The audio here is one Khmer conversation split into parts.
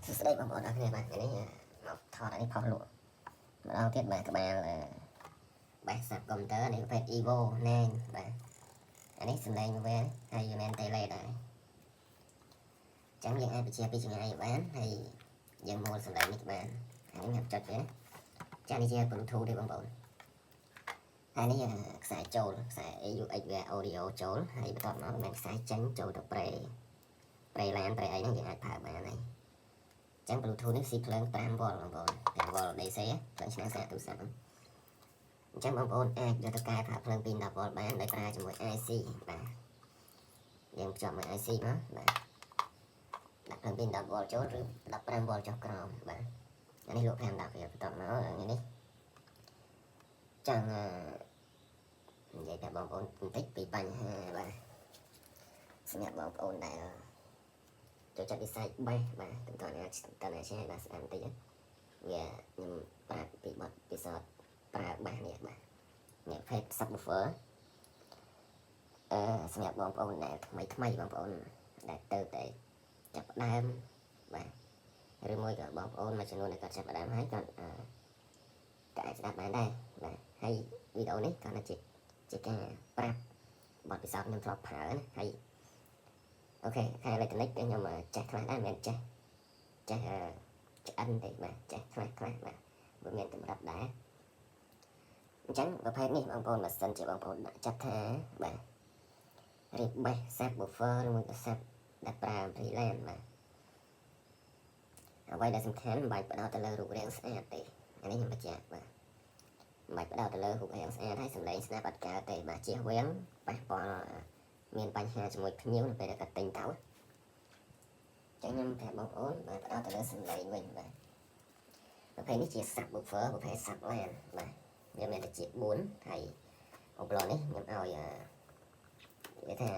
ស្ដីបងប្អូនអរគ្នាបាទថ្ងៃនេះមកថតនេះផុសលក់ម្ដងទៀតបាទក្បាលបែសសាប់កុំព្យូទ័រនេះប្រភេទ Evo ណែងបាទអានេះសំឡេងវាហើយវាមែនតេឡេដែរចាំយើងអាចបញ្ជាពីចម្ងាយបានហើយយើងមូលសំឡេងនេះបានហើយនេះចុចវាចានេះជា Bluetooth ទេបងប្អូនហើយនេះខ្សែចូលខ្សែ AUX audio ចូលហើយបន្ទាប់មកមានខ្សែចេញចូលទៅប្រេឡានប្រេអីហ្នឹងយើងអាចប្រើបានហើយចឹង Bluetooth នេះស៊ីភ្លើង 5V បងប្អូន 5V DC ភ្លើងឆ្នាំងស្អាតទូរស័ព្ទអញ្ចឹងបងប្អូនអាចយកទៅកែប្រើភ្លើង 210V បានដោយប្រើជាមួយ IC បាទយើងភ្ជាប់មួយ IC មកបាទដាក់ភ្លើង 210V ចូលឬ 15V ចុះក្រោមបាទអានេះលក់5ដាក់វាបន្តមកថ្ងៃនេះចង់និយាយប្រាប់បងប្អូនបន្តិចពីបញ្ហាបាទសម្រាប់បងប្អូនដែលចូលចិត្តវិស័យបេសបាទតើណាឆ្ងាយបាទស្អាតបន្តិចវាខ្ញុំប្រាប់ពីបទពិសោធន៍ប្រើបាសនេះបាទនេះផេក subwoofer សម្រាប់បងប្អូនដែលថ្មីបងប្អូនដែលទៅតែចាប់ផ្ដើមបាទឬមួយក៏បងប្អូនមួយចំនួនដែលគាត់ចាប់ផ្ដើមហើយគាត់ក៏អាចស្ដាប់បានដែរបាទហើយវីដេអូនេះគាត់ជាការប្រាប់បទពិសោធន៍ខ្ញុំធ្លាប់ប្រើណាហើយអូខេខាងអេឡិចត្រូនិកខ្ញុំចេះខ្លះដែរមិនមែនចេះឆ្អិនទេបាទចេះខ្លះបាទវាមានកម្រិតដែរអញ្ចឹងប្រភេទនេះបងប្អូនបើសិនជាបងប្អូនដាក់ចិត្តថាបាទរៀបបេស subwoofer ឬមួយក៏ sub ដែលប្រើ freelance បាទអ្វីដែលសំខាន់មិនបាច់បដោតទៅលើរូបរាងស្អាតទេអានេះខ្ញុំបញ្ជាក់បាទមិនបាច់បដោតទៅលើរូបរាងស្អាតហើយសម្លេងស្ដាប់អត់កើតទេបាទជៀសវាងប៉ះពាល់មានបញ្ហាជាមួយភ្ញៀវនៅពេលដែលគាត់ទិញទៅចឹងខ្ញុំប្រាប់បងប្អូនបាទបដោតទៅលើសម្លេងវិញបាទប្រភេទនេះជា subwoofer ប្រភេទ sub LAN បាទវាមានតែជា4ហើយឧបករណ៍នេះខ្ញុំឲ្យនិយាយថា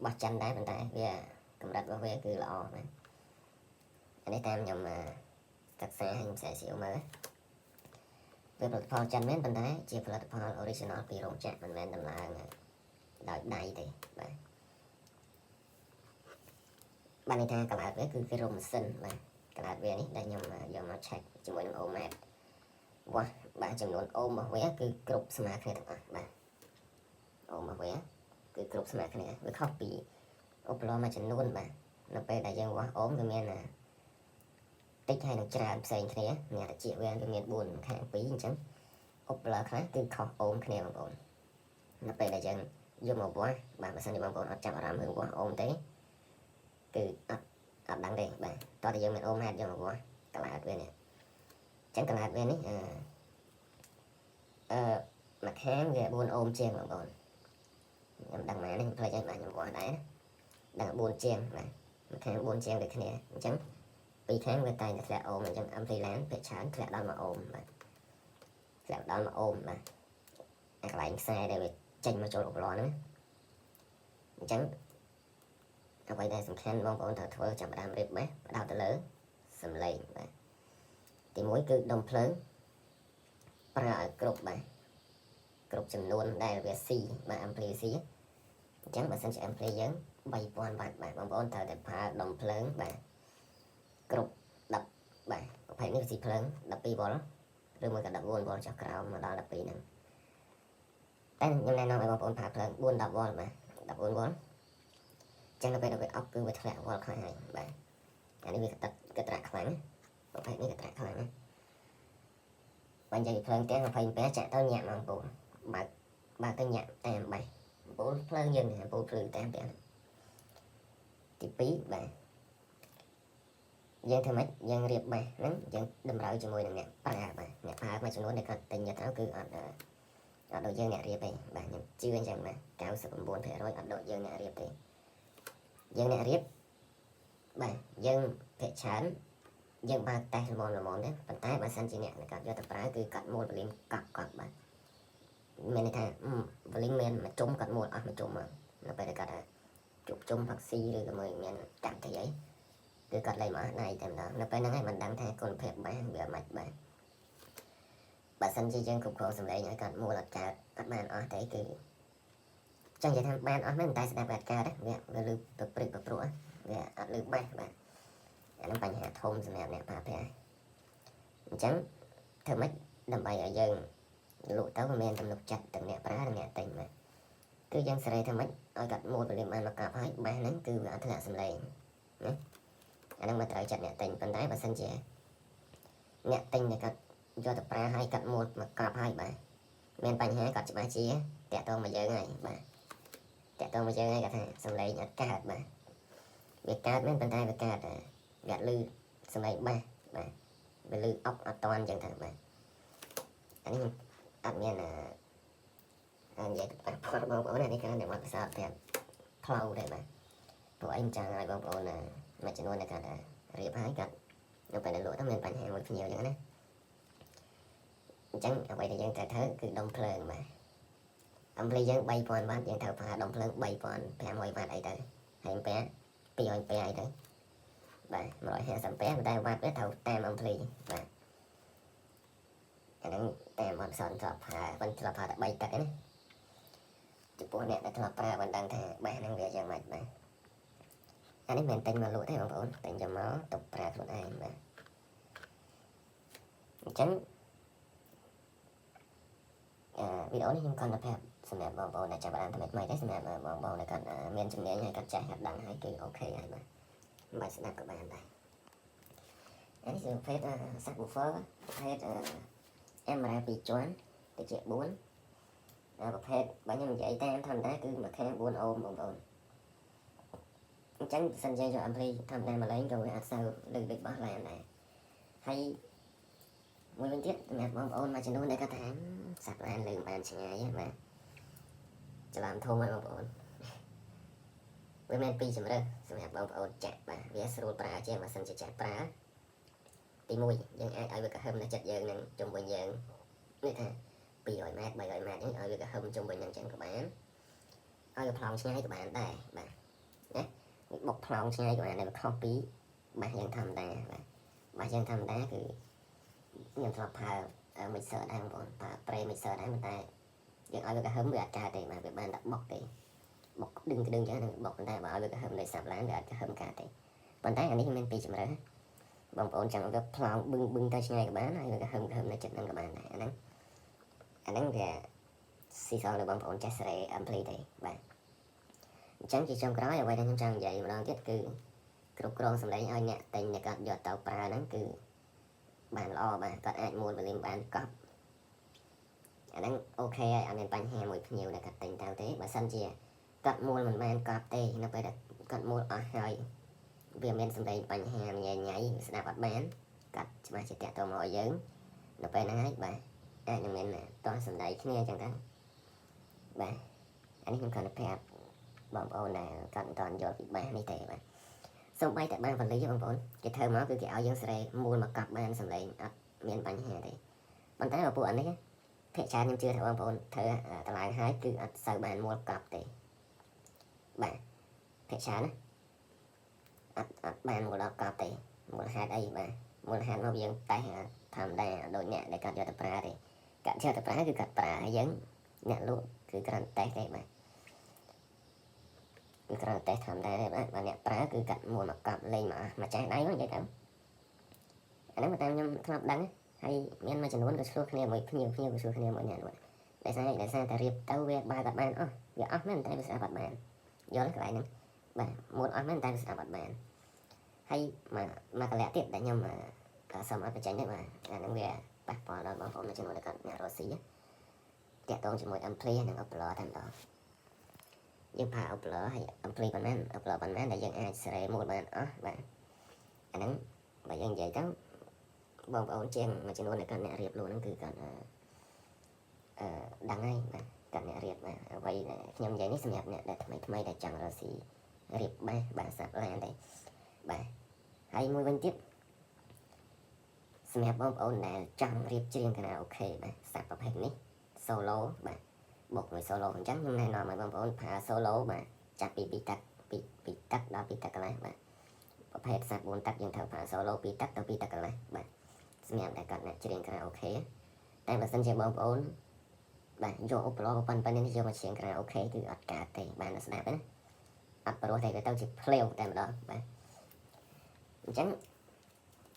បោះចិនដែរប៉ុន្តែវាកម្រិតរបស់វាគឺល្អណាស់អានេះតាមខ្ញុំសិក្សាហើយខ្ញុំស្រាវមើលវាផលិតផលចិនមែនប៉ុន្តែជាផលិតផល original ពីរោងចក្រមិនមែនដំឡើងដោយដៃទេបាទនេះថាកម្រិតវាគឺរោមម៉ាស៊ីនបាទកម្រិតវានេះដែលខ្ញុំយកមក check ជាមួយនឹង ohmet វាស់បាទចំនួនអូមរបស់វាគឺគ្រប់ស្មើគ្នាទាំងអស់បាទអូមរបស់វាគឺគ្រប់ស្មើគ្នាវាខុសពីឧបករណ៍មួយចំនួនបាទនៅពេលដែលយើងវាស់អូមវាមានតិចហើយនឹងច្រើនផ្សេងគ្នាមានតិចវាមាន4ខាង2អញ្ចឹងឧបករណ៍ខ្លះគឺខុសអូមគ្នាបងប្អូននៅពេលដែលយើងយកមកវាស់បាទបើសិនជាបងប្អូនអត់ចាប់អារម្មណ៍រឿងវាស់អូមទេគឺអត់ដឹងទេបាទតោះតែយើងមានអូមហេតុយកមកវាស់កន្លែងវានេះចឹងកន្លែងវានេះមួយខាងវា4អូមជាងបងប្អូនខ្ញុំដឹងម៉ែនេះខ្ញុំផ្លេចឲ្យបាទខ្ញុំវាស់ដែរដឹង4ជាងបាទមួយខាង4ជាងដូចគ្នាអញ្ចឹងពីរខាងវាតែងតែធ្លាក់អូមអញ្ចឹង freelance ភាគច្រើនធ្លាក់ដល់1អូមបាទធ្លាក់ដល់1អូមបាទអាកន្លែងខ្សែដែលវាចេញមកចូលឧបករណ៍ហ្នឹងអញ្ចឹងអ្វីដែលសំខាន់បងប្អូនត្រូវធ្វើចាប់ផ្ដើមរៀបបេសផ្ដោតទៅលើសំឡេងបាទទី1គឺដុំភ្លើងប្រើឲ្យគ្រប់បាទគ្រប់ចំនួនដែលវា C បាទ ampli C អញ្ចឹងបើសិនជា ampli យើង3000វ៉ាត់បាទបងប្អូនត្រូវតែប្រើដុំភ្លើងបាទគ្រប់10បាទប្រភេទនេះ C ភ្លើង 12V ឬមួយក៏ 14V ចុះក្រោមមកដល់12ហ្នឹងតែខ្ញុំណែនាំឲ្យបងប្អូនប្រើភ្លើង 4-10V បាទ 14V ចឹងនៅពេលដែលវាអប់គឺវាធ្លាក់វល់ខ្លាំងហើយបាទអានេះវាកត្រាក់ខ្លាំងប្រភេទនេះកត្រាក់ខ្លាំងណាបើនិយាយពីភ្លើងទាំង20A ចាក់ទៅញាក់មកបងប្អូនបើទៅញាក់តាមបេះបងប្អូនភ្លើងយើងបងប្អូនភ្លើងតាមទាំងទី2បាទយើងធ្វើម៉េចយើងរៀបបេះហ្នឹងយើងតម្រូវជាមួយនឹងអ្នកប្រើបាទអ្នកប្រើមួយចំនួនដែលគាត់ទិញយកទៅគឺអត់ដូចយើងអ្នករៀបទេបាទខ្ញុំជឿអញ្ចឹងបាទ 99% អត់ដូចយើងអ្នករៀបទេយើងអ្នករៀបបាទយើងភាគច្រើនយើងបើកតេស្តល្មមទេប៉ុន្តែបើសិនជាអ្នកគាត់យកទៅប្រើគឺកាត់មូលវ៉ូលីមកត់បាទមានន័យថាវ៉ូលីមានមួយជុំកាត់មូលអស់មួយជុំមកនៅពេលដែលគាត់ជប់ជុំផាក់ស៊ីឬក៏មួយមានកាត់ទីអីគឺគាត់លេងមកដៃតែម្ដងនៅពេលហ្នឹងឯងមិនដឹងថាគុណភាពបានវាមិនបាទបើសិនជាយើងគ្រប់គ្រងសម្លេងឲ្យគាត់មូលអត់កើតអត់បានអស់ទេគឺចឹងនិយាយថាបានអស់មែនតែស្ដាប់អត់កើតវាលឺព្រឹកព្រោះវាអត់លឺបេះបាទ អានឹងបញ្ហាធំសម្រាប់អ្នកប្រើប្រាស់អញ្ចឹងធ្វើម៉េចដើម្បីឲ្យយើងលក់ទៅមិនមានទំនុកចិត្តទាំងអ្នកប្រើនិងអ្នកទិញបាទគឺយើងសេរីធ្វើម៉េចឲ្យកាត់ម៉ូតពលីបានមកកាប់ហើយបែរហ្នឹងគឺវាអត់ធ្លាក់សម្លេងណាអានឹងមកត្រូវចិត្តអ្នកទិញប៉ុន្តែបើសិនជាអ្នកទិញដែលគាត់យកទៅប្រើហើយកាត់ម៉ូតមកកាប់ហើយបាទមានបញ្ហាគាត់ច្បាស់ជាតាក់ទងមកយើងហើយបាទតាក់ទងមកយើងហើយគាត់ថាសម្លេងអត់កើតបាទវាកើតមែនប៉ុន្តែវាកើតវាលឺសម្លេងបាសបាទវាលឺអប់អត់តាន់អញ្ចឹងទៅបាទអានេះអត់មាននិយាយទៅផតបងប្អូននេះគឺអ្នកមកភាសាប្រាប់ផ្លូវដែរបាទព្រោះអីមិនចង់ឲ្យបងប្អូនមួយចំនួនដែលគាត់រៀបហើយគាត់នៅពេលដែលលក់ទៅមានបញ្ហាមួយភ្ញៀវអញ្ចឹងណាអញ្ចឹងអ្វីដែលយើងត្រូវធ្វើគឺដុំភ្លើងបាទអំភ្លីយើង3000វ៉ាត់យើងត្រូវប្រើដុំភ្លើង3500វ៉ាត់អីទៅហើយអេ200អីទៅបាទ150តែវ៉ាត់វាត្រូវតាមអំភ្លីបាទអាហ្នឹងតាមអត់សនធ្លាប់ប្រើមិនធ្លាប់ប្រើតែ3ទឹកទេណាចំពោះអ្នកដែលធ្លាប់ប្រើមិនដឹងថាបាសហ្នឹងវាយ៉ាងម៉េចបាទអានេះមិនតែញមកលក់ទេបងប្អូនតែញយកមកទុកប្រើខ្លួនឯងបាទអញ្ចឹងវីដេអូនេះខ្ញុំគាត់ទៅប្រាប់សម្រាប់បងប្អូនដែលចាប់បានថ្មីទេសម្រាប់បងប្អូនដែលគាត់មានជំនាញហើយគាត់ចេះគាត់ដឹងហើយគឺអូខេហើយបាទមិនបាច់ស្ដាប់ក៏បានដែរអានេះគឺប្រភេទsubwoofer ប្រភេទcamera 2ជាន់ទៅជា4ប្រភេទបើខ្ញុំនិយាយតាមធម្មតាគឺមួយខាង4អូមបងប្អូនអញ្ចឹងសិនជាយក ampli ធម្មតាមកលេងក៏វាអត់សូវលើកដូចបោះឡានដែរហើយមួយវិញទៀតសម្រាប់បងប្អូនមួយចំនួនដែលគាត់ថាសាប់ឡានលើបានឆ្ងាយបាទច្រឡំធំហើយបងប្អូនវាមាន2ជម្រើសសម្រាប់បងប្អូនចាក់បាទវាស្រួលប្រើជាងបើសិនជាចាក់ប្រើទី1យើងអាចឲ្យវាកហឹមនៅចិត្តយើងនឹងជុំវិញយើងនេះថា200ម៉ែត្រ300ម៉ែត្រនេះឲ្យវាកហឹមជុំវិញនឹងចឹងក៏បានឲ្យវាប្លង់ឆ្ងាយក៏បានដែរបាទណាបុកប្លង់ឆ្ងាយក៏បានដែរវាខុសពីបាសយើងធម្មតាបាទបាសយើងធម្មតាគឺខ្ញុំធ្លាប់ប្រើ mixer ដែរបងប្អូនប្រើ pre mixer ដែរប៉ុន្តែយើងឲ្យវាកហឹមវាអត់កើតទេបាទវាបានតែបុកទេបុកដឹងចឹងនឹងបុកប៉ុន្តែបើឲ្យវាកហឹមដោយសាប់ឡានវាអត់កហឹមកើតទេប៉ុន្តែអានេះមាន2ជម្រើសបងប្អូនចង់ឲ្យវាប្លង់បឹងទៅឆ្ងាយក៏បានហើយវាកហឹមនៅចិត្តនឹងក៏បានដែរអាហ្នឹងវាស៊ីសងដល់បងប្អូនចេះសេរី ampli ទេបាទអញ្ចឹងជាចុងក្រោយអ្វីដែលខ្ញុំចង់និយាយម្ដងទៀតគឺគ្រប់គ្រងសម្លេងឲ្យអ្នកទិញដែលគាត់យកទៅប្រើហ្នឹងគឺបានល្អបាទគាត់អាចមួលវ៉ូលីមបានកប់អាហ្នឹងអូខេហើយអត់មានបញ្ហាមួយភ្ញៀវដែលគាត់ទិញទៅទេបើសិនជាគាត់មួលមិនបានកប់ទេនៅពេលដែលគាត់មួលអស់ហើយវាមានសម្លេងបញ្ហាញ៉ៃញ៉ៃស្ដាប់អត់បានគាត់ច្បាស់ជាតាក់ទងមកឲ្យយើងនៅពេលហ្នឹងហើយបាទអាចនឹងមានតោះសម្ដីគ្នាអញ្ចឹងទៅបាទអានេះខ្ញុំគាត់ប្រាប់បងប្អូនដែលគាត់មិនតន់យល់ពីបាសនេះទេបាទសូម្បីតែបានវលីបងប្អូនគេធ្វើមកគឺគេឲ្យយើងសេរីមូលមកកប់បានសម្លេងអត់មានបញ្ហាទេប៉ុន្តែបើពួកអានេះភាគច្រើនខ្ញុំជឿថាបងប្អូនធ្វើតម្លៃហើយគឺអត់សូវបានមូលកប់ទេបាទភាគច្រើនណាអត់បានមូលដល់កប់ទេមូលហេតុអីបាទមូលហេតុមកយើងតែធម្មតាដូចអ្នកដែលគាត់យកទៅប្រើទេគាត់យកទៅប្រើគឺគាត់ប្រើហើយយើងអ្នកលក់គឺគ្រាន់តែទេបាទគឺគ្រាន់តែធម្មតាទេបាទបើអ្នកប្រើគឺកាត់មួលមកកប់លេងមកចាស់ដៃហ្នឹងនិយាយទៅអាហ្នឹងតាមខ្ញុំធ្លាប់ដឹងហើយមានមួយចំនួនក៏ឆ្លោះគ្នាមួយភ្ញៀវក៏ឆ្លោះគ្នាមួយអ្នកនោះដោយសារតែរៀបទៅវាបើកាត់បានអស់វាអស់មែនតែវាស្អាតបាត់បានយល់កន្លែងហ្នឹងបាទមួលអស់មែនតែវាស្អាតបាត់បានហើយមកកលៈទៀតដែលខ្ញុំសូមឲ្យបញ្ចេញនេះបាទអាហ្នឹងវាប៉ះពាល់ដល់បងប្អូនមួយចំនួនដែលគាត់អ្នករស់ស៊ីតាក់ទងជាមួយ ampli និង upload តែម្ដងយើងប្រើ upload ហើយ ampli ប៉ុណ្ណា upload ប៉ុណ្ណាដែលយើងអាចសេរីមួយបានអស់បាទអាហ្នឹងបើយើងនិយាយទៅបងប្អូនជាងមួយចំនួនដែលគាត់អ្នករៀបលក់ហ្នឹងគឺគាត់ដឹងហើយបាទគាត់អ្នករៀបបាទអ្វីដែលខ្ញុំនិយាយនេះសម្រាប់អ្នកដែលថ្មីដែលចង់រកស៊ីរៀបបាទសាប់ឡានទេបាទហើយមួយវិញទៀតសម្រាប់បងប្អូនដែលចង់រៀបច្រៀងខារ៉ាអូខេបាទសាប់ប្រភេទនេះ solo បាទបុកមួយ solo អញ្ចឹងខ្ញុំណែនាំឲ្យបងប្អូនប្រើ solo បាទចាប់ពី2ទឹកពីទឹកដល់2ទឹកកន្លះបាទប្រភេទសាប់4ទឹកយើងត្រូវប្រើ solo 2ទឹកទៅ2ទឹកកន្លះបាទសម្រាប់តែគាត់អ្នកច្រៀងខារ៉ាអូខេតែបើសិនជាបងប្អូនបាទយកឧបករណ៍ប៉ុណ្ណឹងនេះយកមកច្រៀងខារ៉ាអូខេគឺអត់កើតទេបានស្ដាប់ទេណាអត់ព្រោះតែវាទៅជាភ្លាវតែម្ដងបាទអ chẳng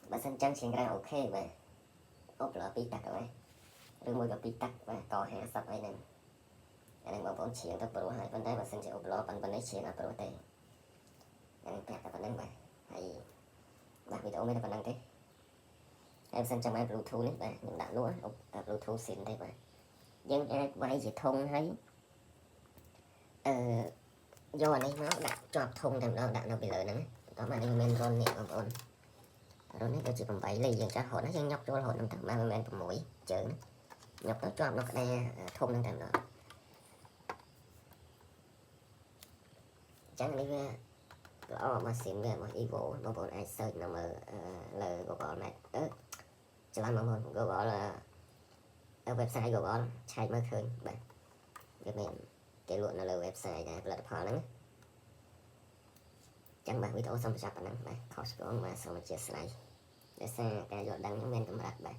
bà sân chẳng chuyện ra ok mà ốp lỡ pi tắc rồi rồi môi gặp pi tắc và có hạ sắp ấy nè anh bảo vốn chuyện tôi bro hai vấn đề bà sân sẽ ốp lỡ bằng vấn đề chuyện là bro tệ anh bẹt là vấn đề mà hay bà video mới là vấn đề thế em sân trong máy bluetooth đấy bà nhưng đã luôn bluetooth xịn đây bà nhưng ai quay gì thông thấy do này nó đã chọt thông thằng đó đã nó bị lợi nữa đó mà anh men ron nhẹ còn rồi nó chỉ còn vậy lì dần ra họ nó dân nhóc cho họ năm thằng ba men còn mũi chữ nhóc nó cho nó cái đây thông thằng đó chẳng đi về đó mà xịn về mà evil mà bọn ai search nào mà lời của bọn này cho lắm mà bọn gọi là ở website của bọn chạy mới khơi bạn cái mình cái luôn là website này là phá lắm chẳng bạn video xong chặt bạn này khó mà xong chia sẻ để xem cái giọt đăng những men cầm bạc bạn